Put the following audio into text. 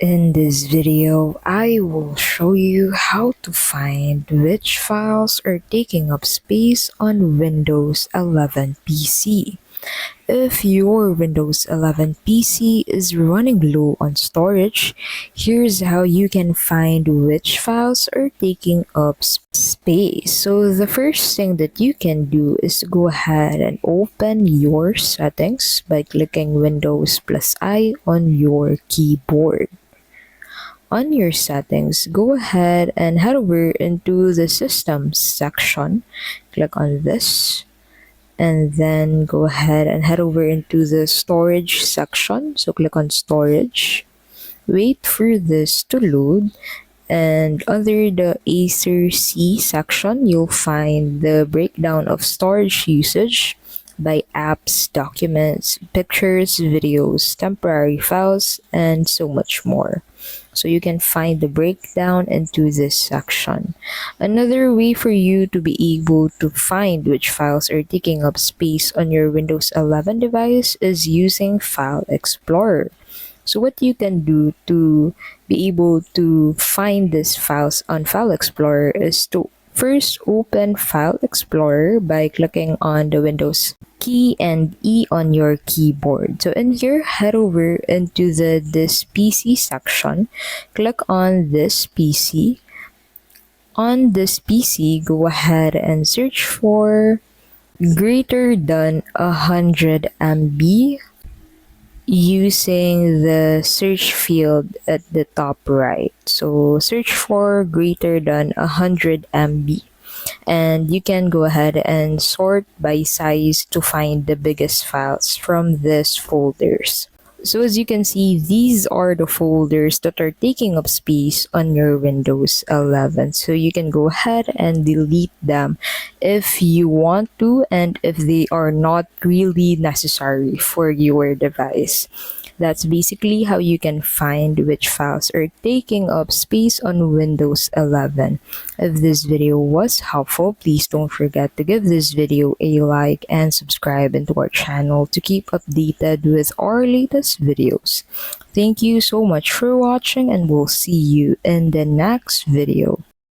In this video, I will show you how to find which files are taking up space on Windows 11 PC. If your Windows 11 PC is running low on storage, here's how you can find which files are taking up space. So the first thing that you can do is to go ahead and open your settings by clicking Windows plus I on your keyboard. On your settings, go ahead and head over into the Systems section. Click on this and then go ahead and head over into the Storage section. So click on Storage. Wait for this to load, and under the Acer C section, you'll find the breakdown of storage usage by apps, documents, pictures, videos, temporary files, and so much more. So you can find the breakdown into this section. Another way for you to be able to find which files are taking up space on your Windows 11 device is using File Explorer. So what you can do to be able to find these files on File Explorer is to first open File Explorer by clicking on the Windows key and E on your keyboard. So in here, head over into this PC section. Click on this PC. On this PC, go ahead and search for greater than 100 MB using the search field at the top right. So search for greater than 100 MB. And you can go ahead and sort by size to find the biggest files from these folders. So as you can see, these are the folders that are taking up space on your Windows 11. So you can go ahead and delete them if you want to and if they are not really necessary for your device. That's basically how you can find which files are taking up space on Windows 11. If this video was helpful, please don't forget to give this video a like and subscribe into our channel to keep updated with our latest videos. Thank you so much for watching, and we'll see you in the next video.